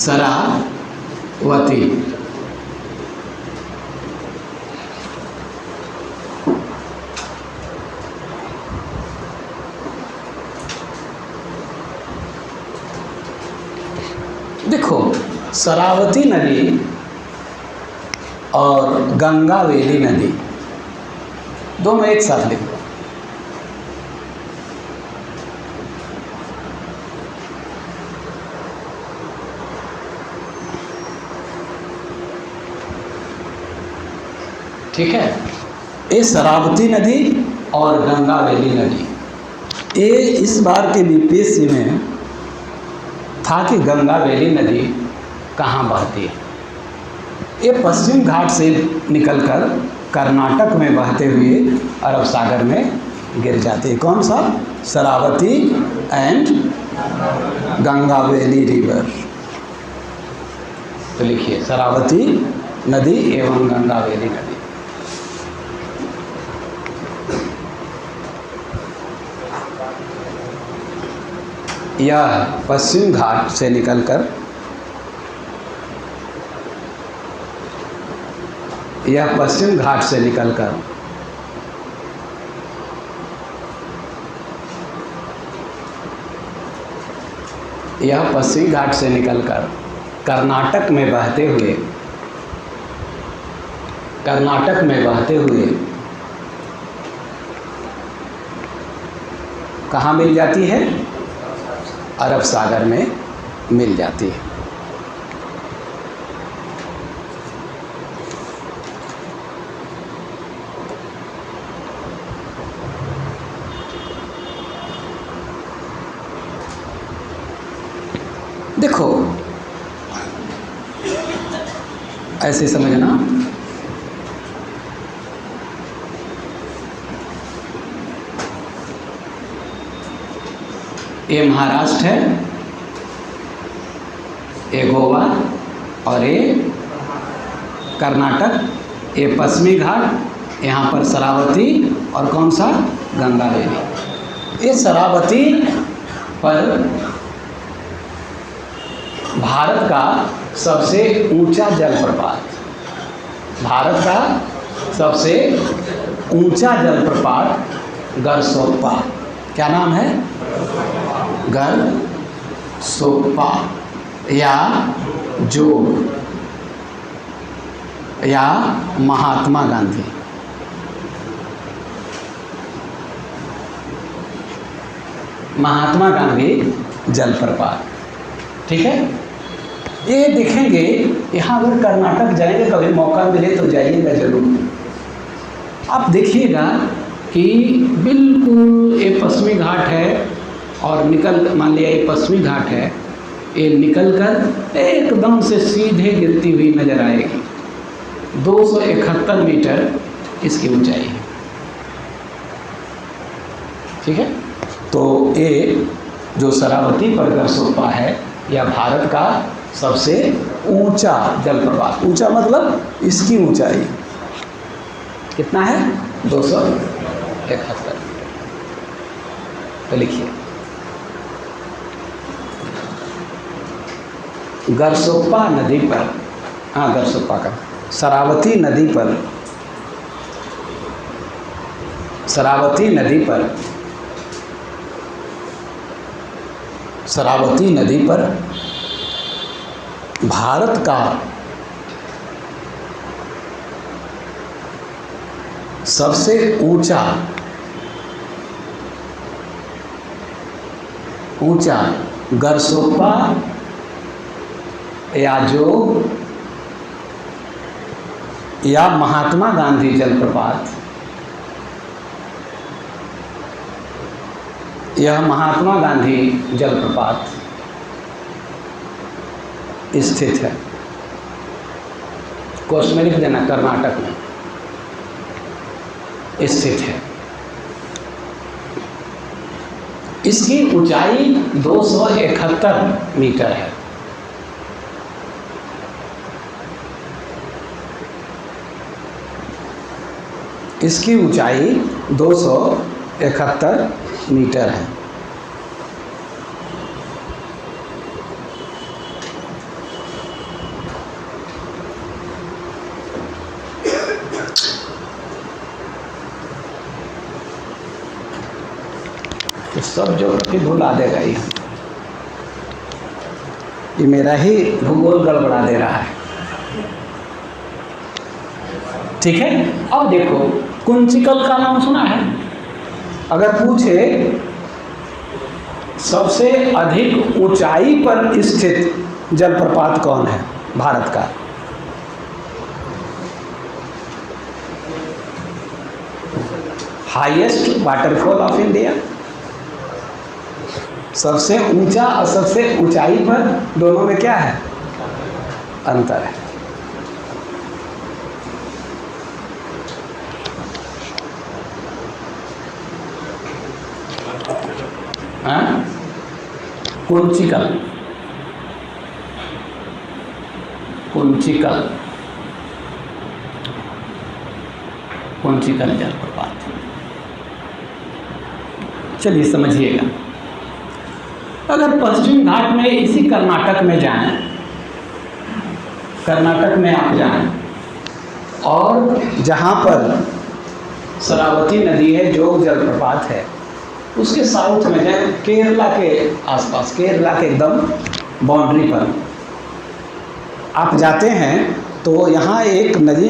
शरावती। देखो, शरावती नदी और गंगावेली नदी दोनों एक साथ लिखो। ठीक है, ये शरावती नदी और गंगावेली नदी, ये इस बार के बीपीएससी में था कि गंगावेली नदी कहाँ बहती है। ये पश्चिम घाट से निकलकर कर्नाटक में बहते हुए अरब सागर में गिर जाती है। कौन सा? Sharavathi and Gangavali river. तो लिखिए, शरावती नदी एवं गंगावेली नदी। यह पश्चिम घाट से निकलकर यह पश्चिम घाट से निकलकर कर्नाटक में बहते हुए कहाँ मिल जाती है? अरब सागर में मिल जाती है। देखो, ऐसे समझना, ये महाराष्ट्र है, ये गोवा और ये कर्नाटक, ये पश्चिमी घाट, यहाँ पर शरावती और कौन सा? गंगावेली। ये शरावती पर भारत का सबसे ऊंचा जलप्रपात, गरसोप्पा। क्या नाम है? गरसोप्पा या जोग या महात्मा गांधी। जलप्रपात। ठीक है, ये देखेंगे। यहाँ अगर कर्नाटक जाएंगे, कभी मौका मिले तो जाइएगा जरूर। आप देखिएगा कि बिल्कुल ये पश्चिमी घाट है और मान लिया ये पश्चिमी घाट है, ये निकलकर एकदम से सीधे गिरती हुई नजर आएगी। 271 मीटर इसकी ऊंचाई है। ठीक है, तो ये जो शरावती पर गरसोप्पा है, यह भारत का सबसे ऊंचा जलप्रपात। ऊंचा मतलब इसकी ऊंचाई कितना है? 271। तो लिखिए, गरसोप्पा नदी पर, गरसोप्पा का शरावती नदी पर भारत का सबसे ऊंचा गरसोप्पा या जोग या महात्मा गांधी जलप्रपात, यह महात्मा गांधी जलप्रपात स्थित है। कोर्स में लिख देना, कर्नाटक में स्थित है। इसकी ऊंचाई 271 मीटर है। इसकी ऊंचाई 271 मीटर है। सब ज्योग्राफी भुला देगा ये मेरा ही भूगोल गड़बड़ा दे रहा है। ठीक है, अब देखो कुंचिकल का नाम सुना है? अगर पूछे सबसे अधिक ऊंचाई पर स्थित जलप्रपात कौन है भारत का? हाईएस्ट वाटरफॉल ऑफ इंडिया, सबसे ऊंचा और सबसे ऊंचाई पर दोनों में क्या है? अंतर है। कुंचिकल, कुंचिकल, कुंचिकल जलप्रपात। चलिए समझिएगा, अगर पश्चिम घाट में इसी कर्नाटक में जाएं, कर्नाटक में आप जाएं और जहाँ पर शरावती नदी है, जोग जलप्रपात है, उसके साउथ में जाए, केरला के आसपास, केरला के एकदम बाउंड्री पर आप जाते हैं तो यहाँ एक नदी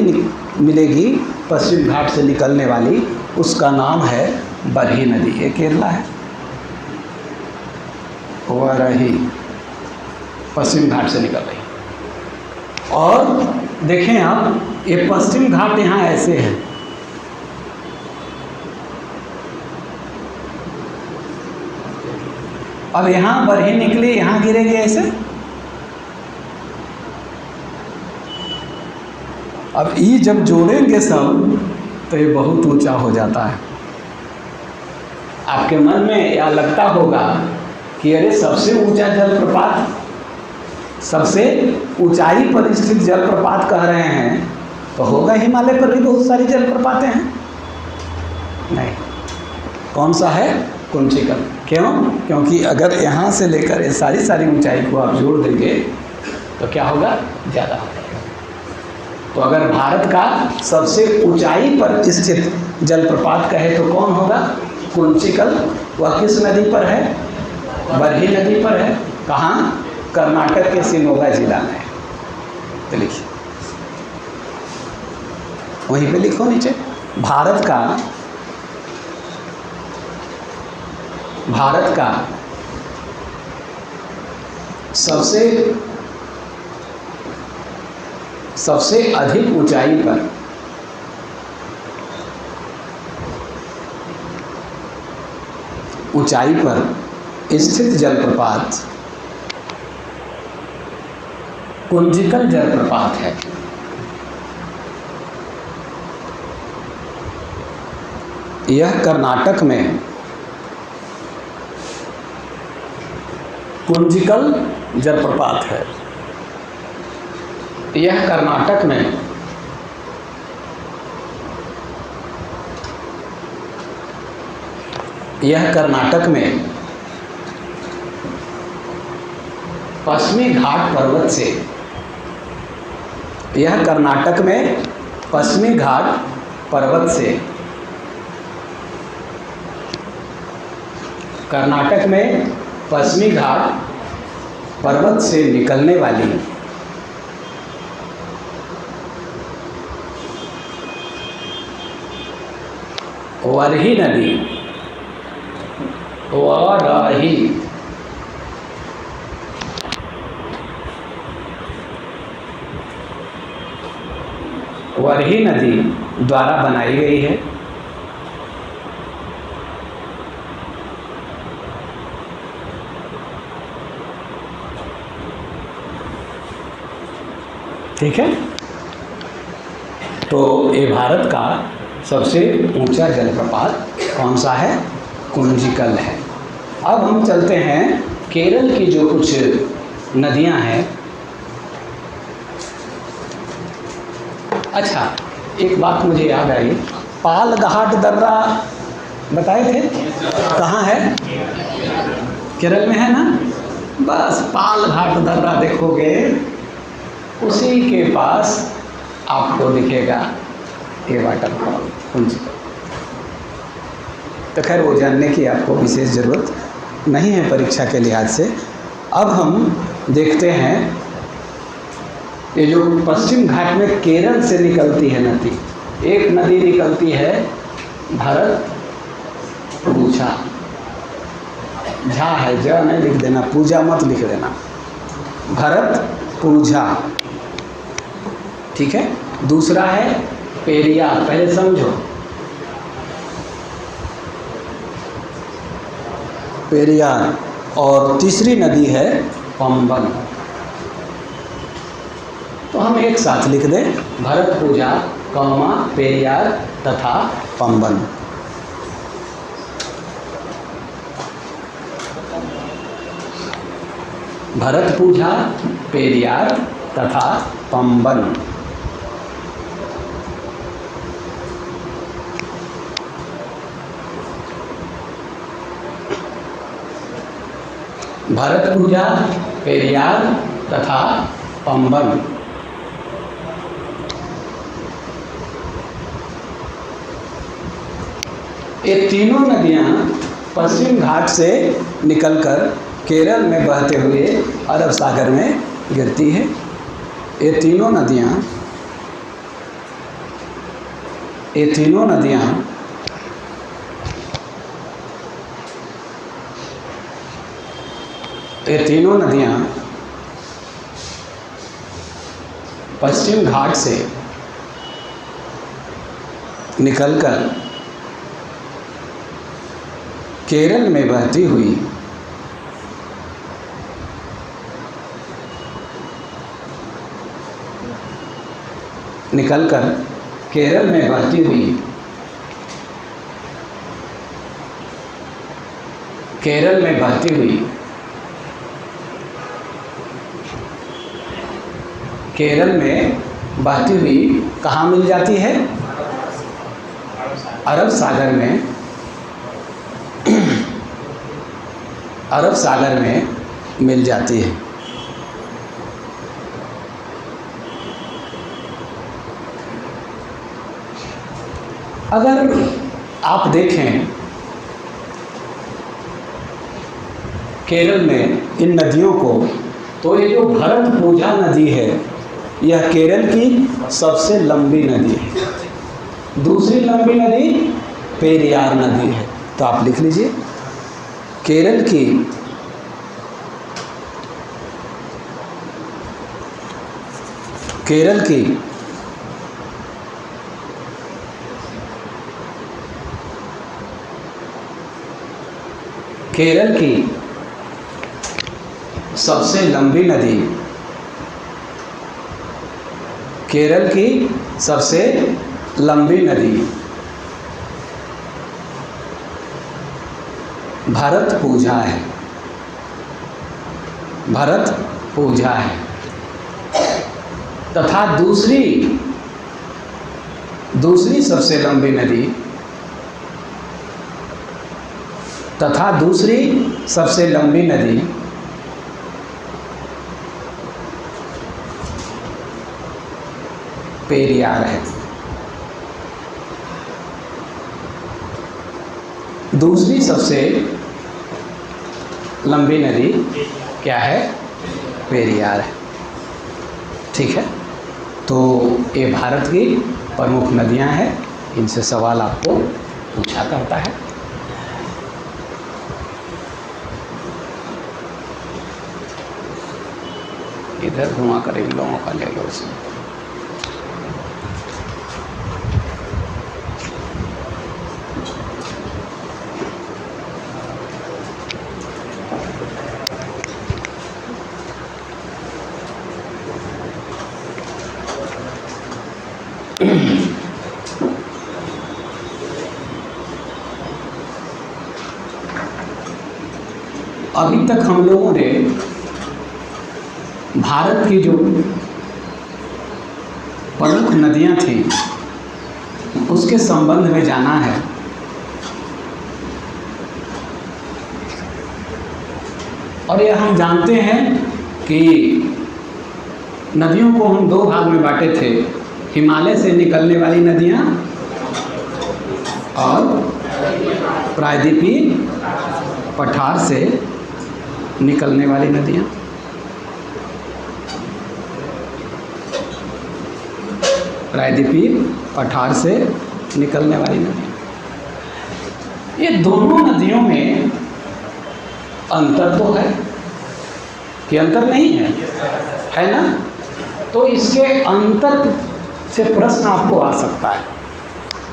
मिलेगी पश्चिम घाट से निकलने वाली, उसका नाम है बरही नदी। ये केरला है, वरही पश्चिम घाट से निकल रही। और देखें आप, ये पश्चिम घाट यहाँ ऐसे है, अब यहाँ बरही निकली, यहाँ गिरेगी ऐसे। अब ये जब जोड़ेंगे सब तो ये बहुत ऊंचा हो जाता है। आपके मन में यह लगता होगा कि अरे सबसे ऊंचा जलप्रपात, सबसे ऊंचाई पर स्थित जलप्रपात कह रहे हैं तो होगा हिमालय पर भी बहुत सारी जलप्रपातें हैं। नहीं, कौन सा है? कुंचिकल। क्यों? क्योंकि अगर यहाँ से लेकर ये सारी ऊंचाई को आप जोड़ देंगे तो क्या होगा? ज़्यादा हो जाएगा। तो अगर भारत का सबसे ऊंचाई पर स्थित जलप्रपात कहे तो कौन होगा? कुंचिकल। वह किस नदी पर है? बरही नदी पर है। कहाँ? कर्नाटक के शिमोगा जिला में। तो लिखिए, वहीं पे लिखो नीचे, भारत का सबसे अधिक ऊंचाई पर स्थित जलप्रपात कुंचिकल जलप्रपात है। यह कर्नाटक में कुंचिकल जलप्रपात है। यह कर्नाटक में पश्चिमी घाट पर्वत से, यह कर्नाटक में पश्चिमी घाट पर्वत से, कर्नाटक में पश्चिमी घाट पर्वत से निकलने वाली वरही नदी, वरही नदी द्वारा बनाई गई है। ठीक है, तो ये भारत का सबसे ऊंचा जलप्रपात कौन सा है? कुंचिकल है। अब हम चलते हैं केरल की जो कुछ नदियां हैं। अच्छा, एक बात मुझे याद आई, पाल घाट दर्रा बताए थे, कहाँ है? केरल में है ना? बस पाल घाट दर्रा देखोगे, उसी के पास आपको दिखेगा ये वाटरफॉल कुंचिकल। तो खैर वो जानने की आपको विशेष ज़रूरत नहीं है परीक्षा के लिहाज से। अब हम देखते हैं ये जो पश्चिम घाट में केरल से निकलती है नदी, एक नदी निकलती है भरतपूजा, झा है, ज नहीं लिख देना, पूजा मत लिख देना, भरतपूजा, ठीक है। दूसरा है पेरियार, पहले समझो, पेरियार। और तीसरी नदी है पंबन। तो हम एक साथ लिख दें, भरतपूजा, पेरियार तथा पंबन। भरतपूजा, पेरियार तथा पंबन। भरतपूजा, पेरियार तथा पंबन। ये तीनों नदियाँ पश्चिम घाट से निकलकर केरल में बहते हुए अरब सागर में गिरती है। ये तीनों नदियाँ पश्चिम घाट से निकलकर केरल में बहती हुई कहाँ मिल जाती है? अरब सागर में मिल जाती है। अगर आप देखें केरल में इन नदियों को, तो ये जो भरतपूजा नदी है यह केरल की सबसे लंबी नदी है। दूसरी लंबी नदी पेरियार नदी है। तो आप लिख लीजिए, केरल की सबसे लंबी नदी, भरतपूजा है। तथा दूसरी सबसे लंबी नदी पेरियार है। दूसरी सबसे लंबी नदी क्या है? पेरियार है। ठीक है, तो ये भारत की प्रमुख नदियां हैं, इनसे सवाल आपको पूछा करता है। इधर घुमा कर इन लोगों का ले लो इसमें। अभी तक हम लोगों ने भारत की जो प्रमुख नदियां थी उसके संबंध में जाना है। और यह हम जानते हैं कि नदियों को हम दो भाग में बांटे थे, हिमालय से निकलने वाली नदियां और प्रायद्वीपीय पठार से निकलने वाली नदियाँ, प्रायद्वीपीय पठार से निकलने वाली नदियाँ। ये दोनों नदियों में अंतर तो है कि अंतर नहीं है ना? तो इसके अंतर से प्रश्न आपको आ सकता है।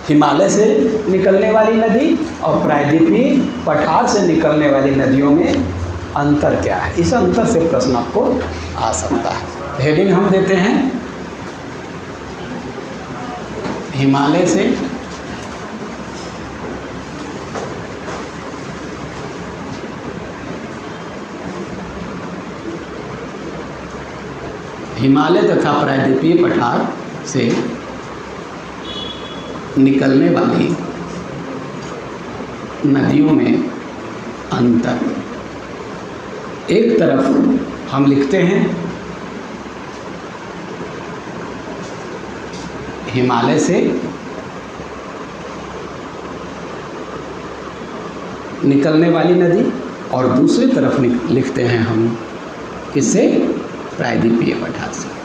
हिमालय से निकलने वाली नदी और प्रायद्वीपीय पठार से निकलने वाली नदियों में अंतर क्या है? इस अंतर से प्रश्न आपको आ सकता है। हेडिंग हम देते हैं हिमालय से हिमालय तथा प्रायद्वीपीय पठार से निकलने वाली नदियों में अंतर। एक तरफ हम लिखते हैं हिमालय से निकलने वाली नदी और दूसरी तरफ लिखते हैं हम किससे? प्रायद्वीपीय पठार से।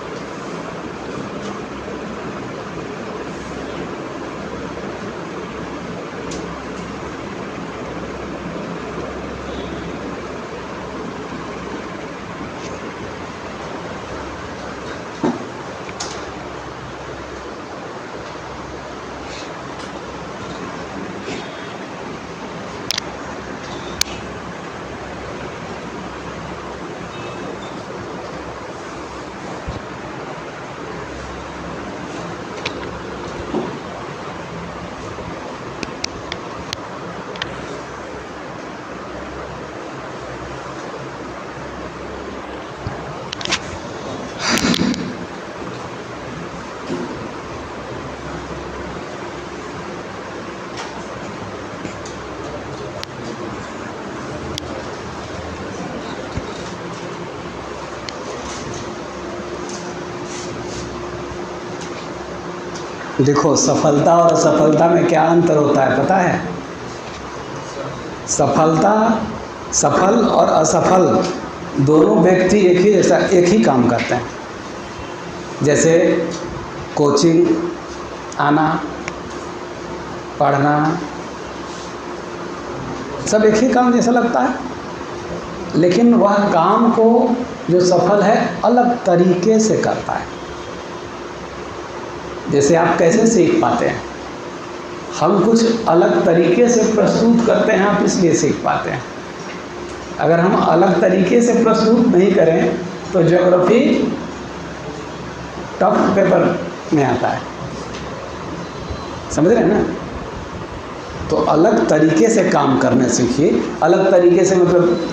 देखो, सफलता और असफलता में क्या अंतर होता है पता है? सफल और असफल दोनों व्यक्ति एक ही काम करते हैं। जैसे कोचिंग आना, पढ़ना, सब एक ही काम जैसा लगता है, लेकिन वह काम को जो सफल है अलग तरीके से करता है। जैसे आप कैसे सीख पाते हैं? हम कुछ अलग तरीके से प्रस्तुत करते हैं, आप इसलिए सीख पाते हैं। अगर हम अलग तरीके से प्रस्तुत नहीं करें तो ज्योग्राफी टफ पेपर में आता है, समझ रहे हैं ना? तो अलग तरीके से काम करना सीखिए। अलग तरीके से मतलब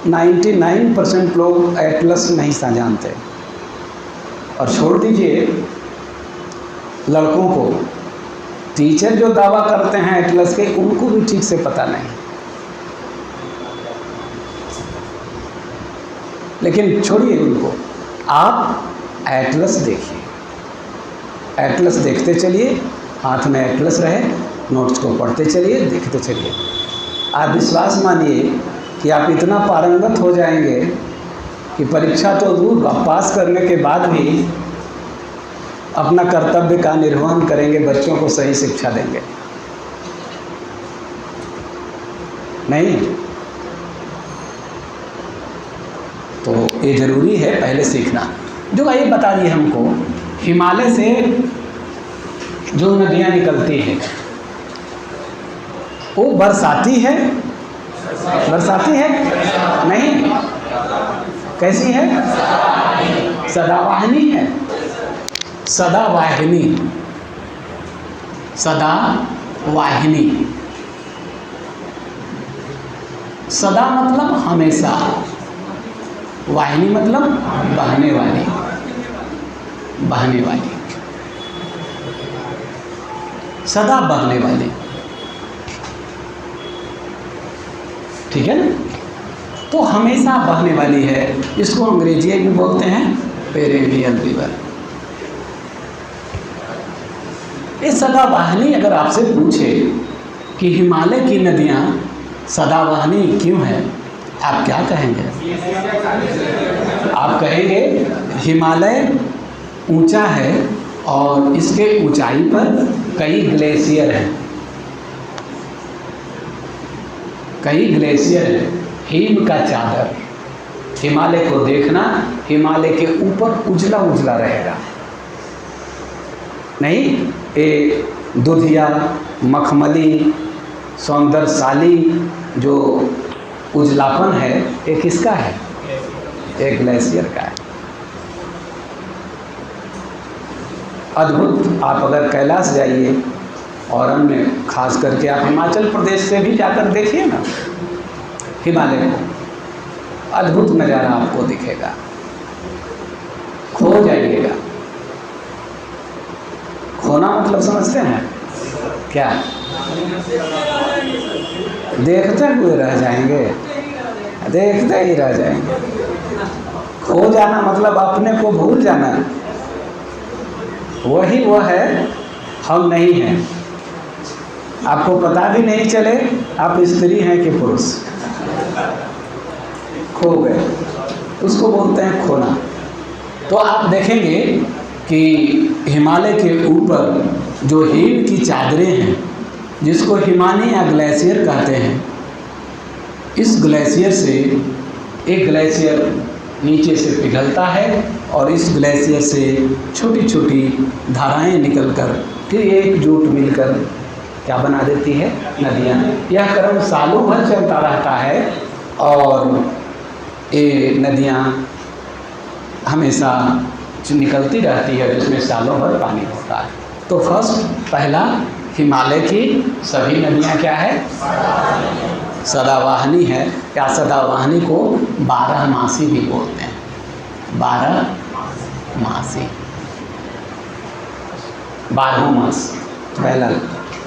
99% लोग एटलस नहीं जानते, और छोड़ दीजिए लड़कों को, टीचर जो दावा करते हैं एटलस के, उनको भी ठीक से पता नहीं। लेकिन छोड़िए उनको, आप एटलस देखिए, एटलस देखते चलिए, हाथ में एटलस रहे, नोट्स को पढ़ते चलिए, देखते चलिए। आप विश्वास मानिए कि आप इतना पारंगत हो जाएंगे कि परीक्षा तो दूर, पास करने के बाद भी अपना कर्तव्य का निर्वहन करेंगे, बच्चों को सही शिक्षा देंगे। नहीं तो ये ज़रूरी है पहले सीखना। जो ये बता दिए हमको, हिमालय से जो नदियाँ निकलती हैं वो बरसाती है, बरसाती है नहीं, कैसी है? सदावाहिनी है, सदावाहिनी, सदावाहिनी। सदा मतलब हमेशा, वाहिनी मतलब बहने वाली, बहने वाली, सदा बहने वाली, ठीक है ना? तो हमेशा बहने वाली है, इसको अंग्रेजी में बोलते हैं पेरेनियल रिवर। ये सदावाहिनी अगर आपसे पूछे कि हिमालय की नदियाँ सदाबहानी क्यों है? आप क्या कहेंगे? आप कहेंगे हिमालय ऊंचा है और इसके ऊंचाई पर कई ग्लेशियर हैं, कई ग्लेशियर है, हिम का चादर। हिमालय को देखना, हिमालय के ऊपर उजला उजला रहेगा, नहीं ये दुधिया, मखमली, सौंदर्यशाली जो उजलापन है ये किसका है? एक ग्लेशियर का है। अद्भुत। आप अगर कैलाश जाइए और अन्य खास करके आप हिमाचल प्रदेश से भी जाकर देखिए ना हिमालय को, अद्भुत नज़ारा आपको दिखेगा, खो जाइएगा। खोना मतलब समझते हैं क्या? देखते हुए रह जाएंगे, देखते ही रह जाएंगे। खो जाना मतलब अपने को भूल जाना, वही वो है, हम नहीं हैं। आपको पता भी नहीं चले आप स्त्री हैं कि पुरुष, खो गए, उसको बोलते हैं खोना। तो आप देखेंगे कि हिमालय के ऊपर जो हिम की चादरें हैं, जिसको हिमानी या ग्लेशियर कहते हैं, इस ग्लेशियर से एक ग्लेशियर नीचे से पिघलता है और इस ग्लेशियर से छोटी छोटी धाराएं निकलकर फिर एकजुट मिलकर क्या बना देती है? नदियाँ। यह क्रम सालों भर चलता रहता है और ये नदियाँ हमेशा निकलती रहती है, जिसमें सालों भर पानी होता है। तो पहला हिमालय की सभी नदियाँ क्या है? सदावाहनी है, या सदावाहनी को 12 मासी भी बोलते हैं। 12 मासी, 12 मास। पहला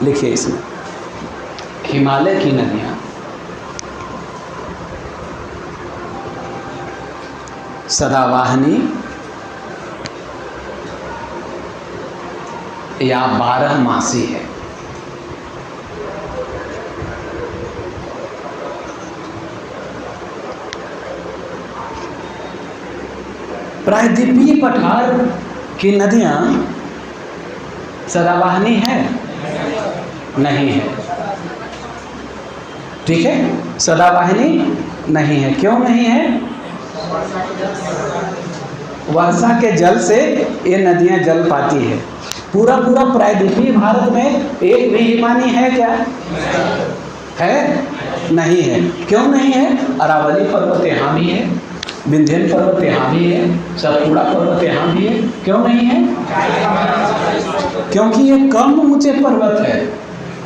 लिखिए इसमें, हिमालय की नदियाँ सदावाहनी या 12 मासी है। प्रायद्वीपीय पठार की नदियाँ सदावाहनी है? नहीं है। ठीक है, सदावाहिनी नहीं है। क्यों नहीं है? वर्षा के जल से ये नदियाँ जल पाती है। पूरा प्रायद्वीपीय भारत में एक भी हिमानी है क्या? है? नहीं है। क्यों नहीं है? अरावली पर्वत यहाँ भी है, विंध्यन पर्वत यहाँ भी है, सतपुड़ा पर्वत यहाँ भी है। क्यों नहीं है? क्योंकि ये कम ऊंचे पर्वत है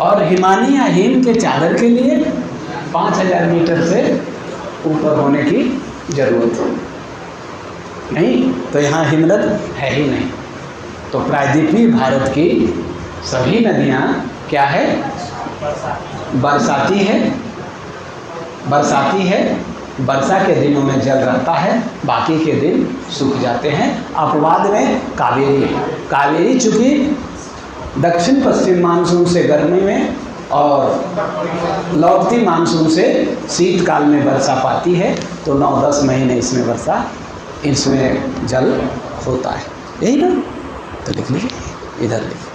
और हिमानी या हिम के चादर के लिए 5000 मीटर से ऊपर होने की जरूरत है नहीं, तो यहाँ हिमनद है ही नहीं। तो प्रायद्वीपीय भारत की सभी नदियाँ क्या है? बरसाती है, बरसाती है। वर्षा के दिनों में जल रहता है, बाकी के दिन सूख जाते हैं। अपवाद में कावेरी चूँकि दक्षिण पश्चिम मानसून से गर्मी में और लौटती मानसून से शीतकाल में वर्षा पाती है, तो 9-10 महीने इसमें वर्षा, इसमें जल होता है। यही ना? तो लिख लीजिए, इधर लिखिए।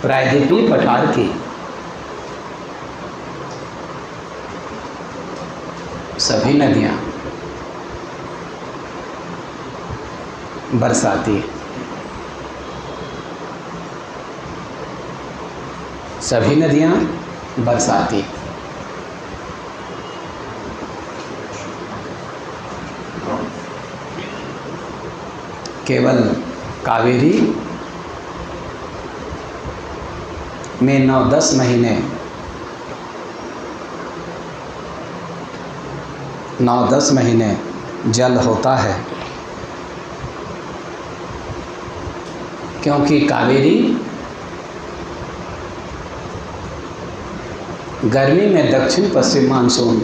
प्रायद्वीपीय पठार की सभी नदियाँ बरसाती, सभी नदियाँ बरसाती। केवल कावेरी में 9-10 महीने 9-10 महीने जल होता है, क्योंकि कावेरी गर्मी में दक्षिण पश्चिम मानसून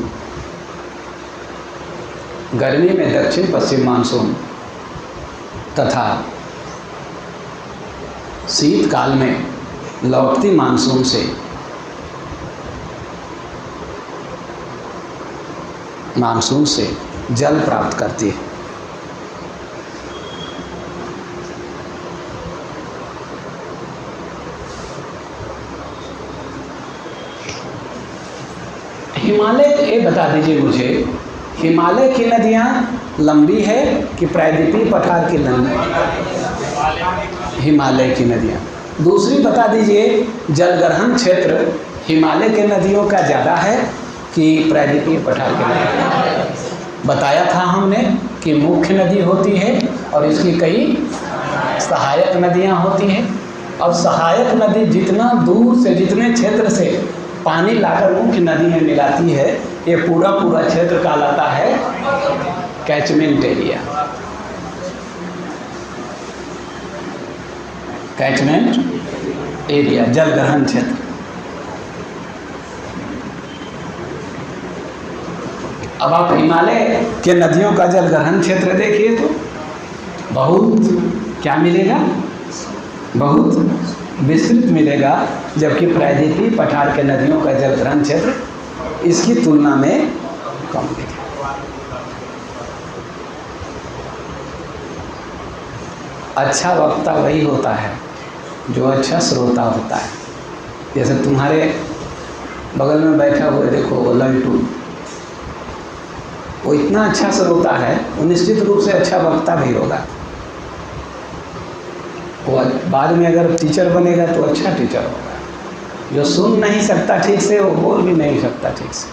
तथा शीतकाल में लौटती मानसून से जल प्राप्त करती है। हिमालय, ये बता दीजिए मुझे, हिमालय की नदियाँ लंबी है कि प्रायद्वीपीय पठार की लंबी? हिमालय की नदियाँ। दूसरी बता दीजिए, जलग्रहण क्षेत्र हिमालय के नदियों का ज़्यादा है कि प्रायद्वीपीय पठार के नदी? बताया था हमने कि मुख्य नदी होती है और इसकी कई सहायक नदियाँ होती हैं। और सहायक नदी जितना दूर से, जितने क्षेत्र से पानी लाकर मुख्य नदी में मिलाती है, ये पूरा क्षेत्र कहलाता है कैचमेंट एरिया। कैचमेंट एरिया, जलग्रहण क्षेत्र। अब आप हिमालय के नदियों का जलग्रहण क्षेत्र देखिए तो बहुत क्या मिलेगा, बहुत विस्तृत मिलेगा, जबकि प्रायद्वीपीय पठार के नदियों का जलग्रहण क्षेत्र इसकी तुलना में कम मिलेगा। अच्छा वक्ता वही होता है जो अच्छा श्रोता होता है। जैसे तुम्हारे बगल में बैठा हुआ देखो वो लल्टू, वो इतना अच्छा श्रोता है, वो निश्चित रूप से अच्छा वक्ता भी होगा। वो बाद में अगर टीचर बनेगा तो अच्छा टीचर होगा। जो सुन नहीं सकता ठीक से, वो बोल भी नहीं सकता ठीक से।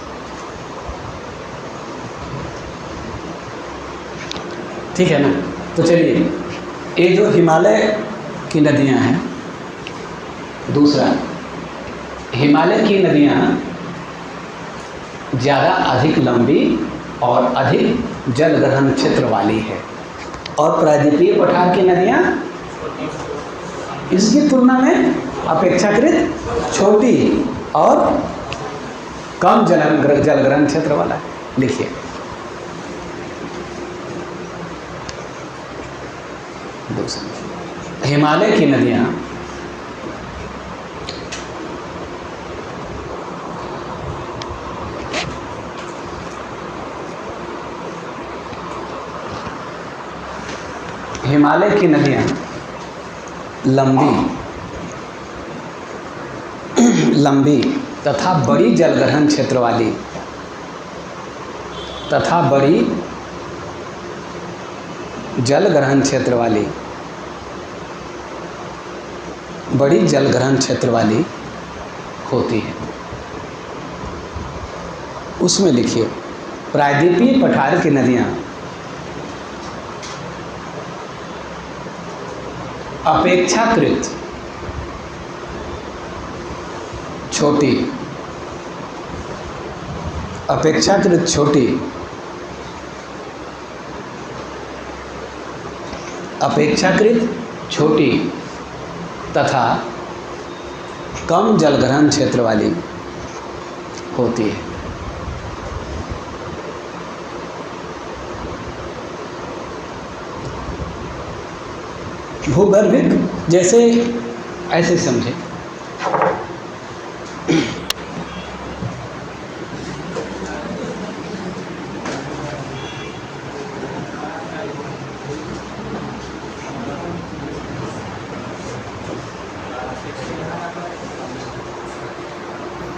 ठीक है ना? तो चलिए, ये जो हिमालय की नदियां हैं, दूसरा, हिमालय की नदियां ज़्यादा अधिक लंबी और अधिक जलग्रहण क्षेत्र वाली है, और प्रायद्वीपीय पठार की नदियां इसकी तुलना में अपेक्षाकृत छोटी और कम जलग्रहण क्षेत्र वाला है। लिखिए, दूसरा, हिमालय की नदियां लंबी तथा बड़ी जलग्रहण क्षेत्र वाली बड़ी जलग्रहण क्षेत्र वाली होती है। उसमें लिखिए, प्रायद्वीपीय पठार की नदियां अपेक्षाकृत छोटी तथा कम जलग्रहण क्षेत्र वाली होती है। भूगर्भिक, जैसे ऐसे समझे,